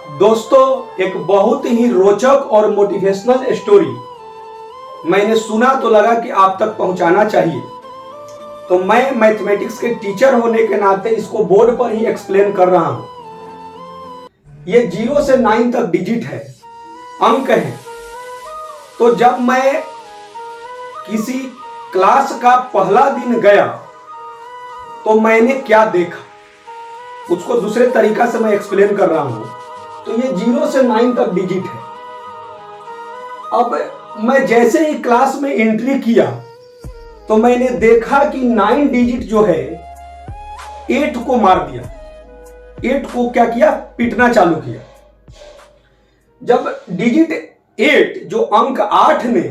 दोस्तों, एक बहुत ही रोचक और मोटिवेशनल स्टोरी मैंने सुना तो लगा कि आप तक पहुंचाना चाहिए। तो मैं मैथमेटिक्स के टीचर होने के नाते इसको बोर्ड पर ही एक्सप्लेन कर रहा हूं। ये 0 से 9 तक डिजिट है, अंक है। तो जब मैं किसी क्लास का पहला दिन गया तो मैंने क्या देखा, उसको दूसरे तरीका से मैं एक्सप्लेन कर रहा हूं। तो ये 0 से 9 तक डिजिट है। अब मैं जैसे ही क्लास में एंट्री किया तो मैंने देखा कि 9 डिजिट जो है 8 को मार दिया। 8 को क्या किया, पीटना चालू किया। जब डिजिट 8 जो अंक 8 ने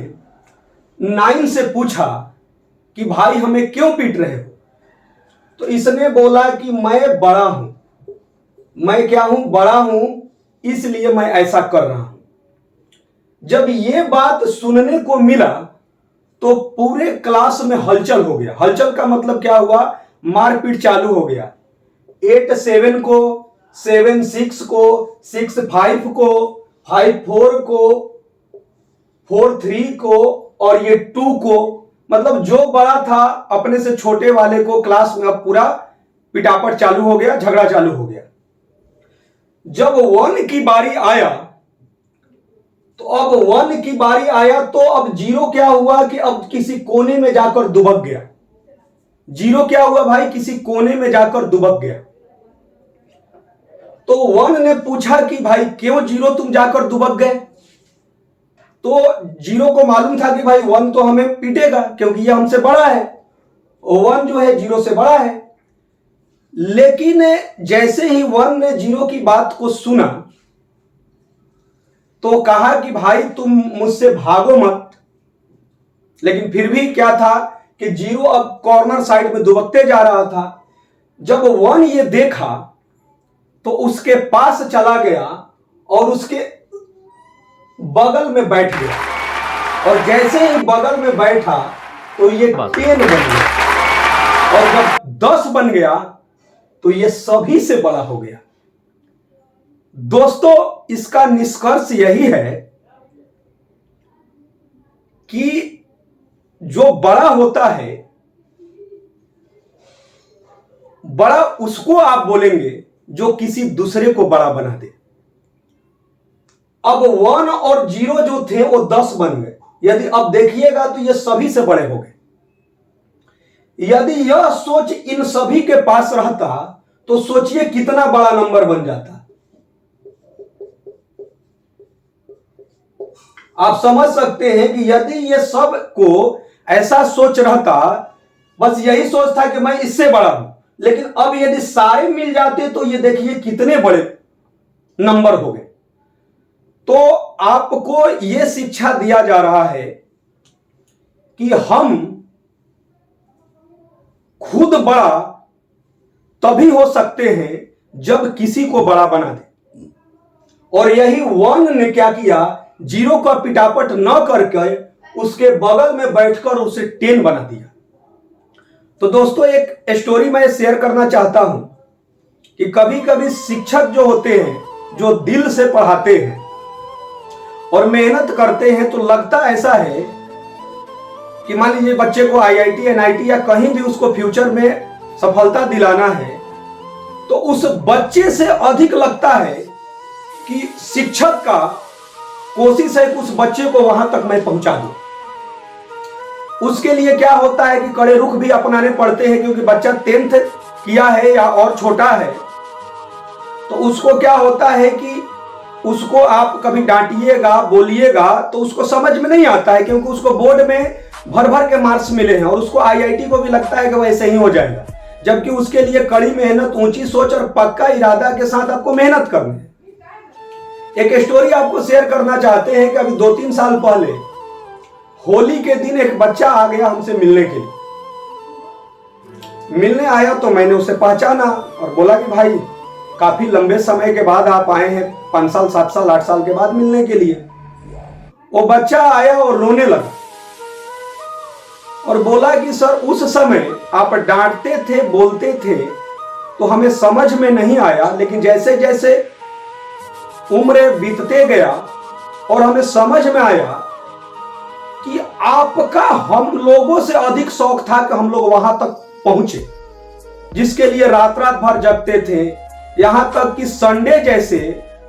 9 से पूछा कि भाई हमें क्यों पीट रहे हो, तो इसने बोला कि मैं बड़ा हूं, मैं क्या हूं, बड़ा हूं, इसलिए मैं ऐसा कर रहा हूं। जब ये बात सुनने को मिला तो पूरे क्लास में हलचल हो गया। हलचल का मतलब क्या हुआ, मारपीट चालू हो गया। 8 7 को, 7 6 को, 6 5 को, 5 4 को, 4 3 को और ये 2 को, मतलब जो बड़ा था अपने से छोटे वाले को क्लास में अब पूरा पिटापट चालू हो गया, झगड़ा चालू हो गया। जब 1 की बारी आया तो अब 1 की बारी आया तो अब 0 क्या हुआ कि अब किसी कोने में जाकर दुबक गया। 0 क्या हुआ भाई, किसी कोने में जाकर दुबक गया। तो 1 ने पूछा कि भाई क्यों 0 तुम जाकर दुबक गए। तो 0 को मालूम था कि भाई 1 तो हमें पीटेगा क्योंकि ये हमसे बड़ा है, 1 जो है 0 से बड़ा है। लेकिन जैसे ही 1 ने 0 की बात को सुना तो कहा कि भाई तुम मुझसे भागो मत। लेकिन फिर भी क्या था कि 0 अब कॉर्नर साइड में दुबकते जा रहा था। जब 1 ये देखा तो उसके पास चला गया और उसके बगल में बैठ गया। और जैसे ही बगल में बैठा तो ये 10 बन गया, और जब 10 बन गया तो ये सभी से बड़ा हो गया। दोस्तों, इसका निष्कर्ष यही है कि जो बड़ा होता है, बड़ा उसको आप बोलेंगे जो किसी दूसरे को बड़ा बना दे। अब 1 और 0 जो थे वो 10 बन गए। यदि अब देखिएगा तो ये सभी से बड़े हो गए। यदि यह सोच इन सभी के पास रहता तो सोचिए कितना बड़ा नंबर बन जाता। आप समझ सकते हैं कि यदि ये सब को ऐसा सोच रहता, बस यही सोच था कि मैं इससे बड़ा हूं, लेकिन अब यदि सारे मिल जाते तो ये देखिए कितने बड़े नंबर हो गए। तो आपको यह शिक्षा दिया जा रहा है कि हम खुद बड़ा तभी हो सकते हैं जब किसी को बड़ा बना दे। और यही 1 ने क्या किया, 0 का पिटापट न करके उसके बगल में बैठकर उसे 10 बना दिया। तो दोस्तों, एक स्टोरी मैं शेयर करना चाहता हूं कि कभी कभी शिक्षक जो होते हैं, जो दिल से पढ़ाते हैं और मेहनत करते हैं, तो लगता ऐसा है कि मान लीजिए बच्चे को IIT NIT या कहीं भी उसको फ्यूचर में सफलता दिलाना है, तो उस बच्चे से अधिक लगता है कि शिक्षक का कोशिश है कि उस बच्चे को वहां तक मैं पहुंचा दूं। उसके लिए क्या होता है कि कड़े रुख भी अपनाने पड़ते हैं, क्योंकि बच्चा 10th किया है या और छोटा है, तो उसको क्या होता है कि उसको आप कभी डांटिएगा, बोलिएगा तो उसको समझ में नहीं आता है, क्योंकि उसको बोर्ड में भर भर के मार्क्स मिले हैं और उसको IIT को भी लगता है कि वैसे ही हो जाएगा। जबकि उसके लिए कड़ी मेहनत, ऊंची सोच और पक्का इरादा के साथ आपको मेहनत करनी है। एक स्टोरी आपको शेयर करना चाहते हैं कि अभी 2-3 साल पहले होली के दिन एक बच्चा आ गया हमसे मिलने के लिए। मिलने आया तो मैंने उसे पहचाना और बोला कि भाई काफी लंबे समय के बाद आप आए हैं, 5 साल 7 साल 8 साल के बाद मिलने के लिए। वो बच्चा आया और रोने लगा और बोला कि सर उस समय आप डांटते थे, बोलते थे तो हमें समझ में नहीं आया, लेकिन जैसे जैसे उम्र बीतते गया और हमें समझ में आया कि आपका हम लोगों से अधिक शौक था कि हम लोग वहां तक पहुंचे, जिसके लिए रात रात भर जगते थे। यहां तक कि संडे जैसे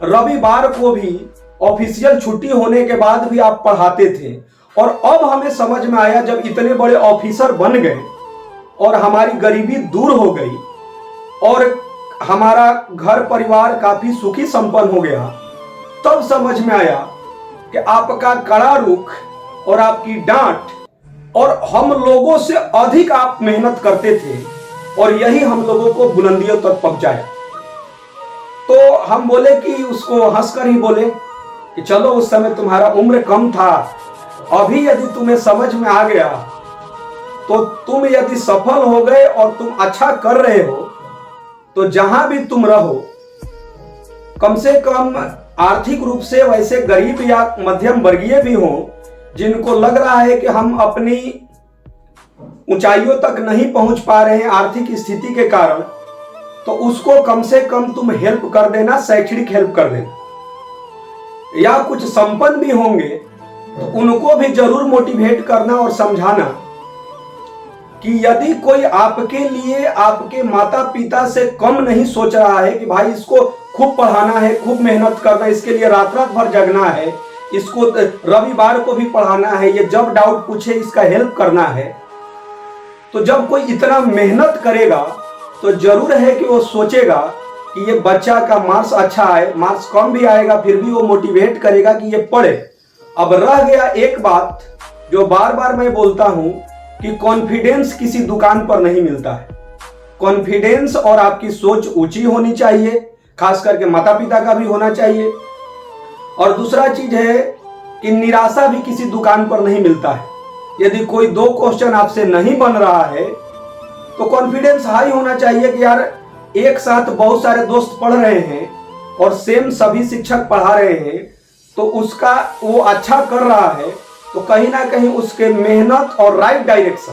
रविवार को भी ऑफिशियल छुट्टी होने के बाद भी आप पढ़ाते थे। और अब हमें समझ में आया, जब इतने बड़े ऑफिसर बन गए और हमारी गरीबी दूर हो गई और हमारा घर परिवार काफी सुखी संपन्न हो गया, तब समझ में आया कि आपका कड़ा रुख और आपकी डांट और हम लोगों से अधिक आप मेहनत करते थे और यही हम लोगों को बुलंदियों तक पहुंचाया। तो हम बोले कि उसको हंसकर ही बोले कि चलो, उस समय तुम्हारा उम्र कम था, अभी यदि तुम्हें समझ में आ गया तो तुम यदि सफल हो गए और तुम अच्छा कर रहे हो तो जहां भी तुम रहो, कम से कम आर्थिक रूप से वैसे गरीब या मध्यम वर्गीय भी हो, जिनको लग रहा है कि हम अपनी ऊंचाइयों तक नहीं पहुंच पा रहे हैं आर्थिक स्थिति के कारण, तो उसको कम से कम तुम हेल्प कर देना, शैक्षणिक हेल्प कर देना। या कुछ संपन्न भी होंगे तो उनको भी जरूर मोटिवेट करना और समझाना कि यदि कोई आपके लिए आपके माता पिता से कम नहीं सोच रहा है कि भाई इसको खूब पढ़ाना है, खूब मेहनत करना, इसके लिए रात रात भर जगना है, इसको रविवार को भी पढ़ाना है, ये जब डाउट पूछे इसका हेल्प करना है, तो जब कोई इतना मेहनत करेगा तो जरूर है कि वो सोचेगा कि ये बच्चा का मार्क्स अच्छा आए, मार्क्स कम भी आएगा फिर भी वो मोटिवेट करेगा कि ये पढ़े। अब रह गया एक बात जो बार बार मैं बोलता हूं कि कॉन्फिडेंस किसी दुकान पर नहीं मिलता है। कॉन्फिडेंस और आपकी सोच ऊंची होनी चाहिए, खास करके माता पिता का भी होना चाहिए। और दूसरा चीज है कि निराशा भी किसी दुकान पर नहीं मिलता है। यदि कोई 2 क्वेश्चन आपसे नहीं बन रहा है तो कॉन्फिडेंस हाई होना चाहिए कि यार एक साथ बहुत सारे दोस्त पढ़ रहे हैं और सेम सभी शिक्षक पढ़ा रहे हैं, तो उसका वो अच्छा कर रहा है तो कहीं ना कहीं उसके मेहनत और राइट डायरेक्शन,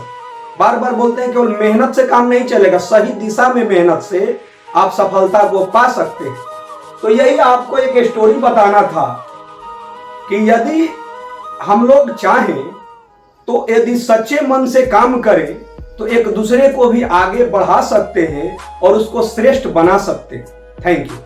बार बार बोलते हैं केवल मेहनत से काम नहीं चलेगा, सही दिशा में मेहनत से आप सफलता को पा सकते हैं। तो यही आपको एक स्टोरी बताना था कि यदि हम लोग चाहें तो यदि सच्चे मन से काम करें तो एक दूसरे को भी आगे बढ़ा सकते हैं और उसको श्रेष्ठ बना सकते हैं। Thank you.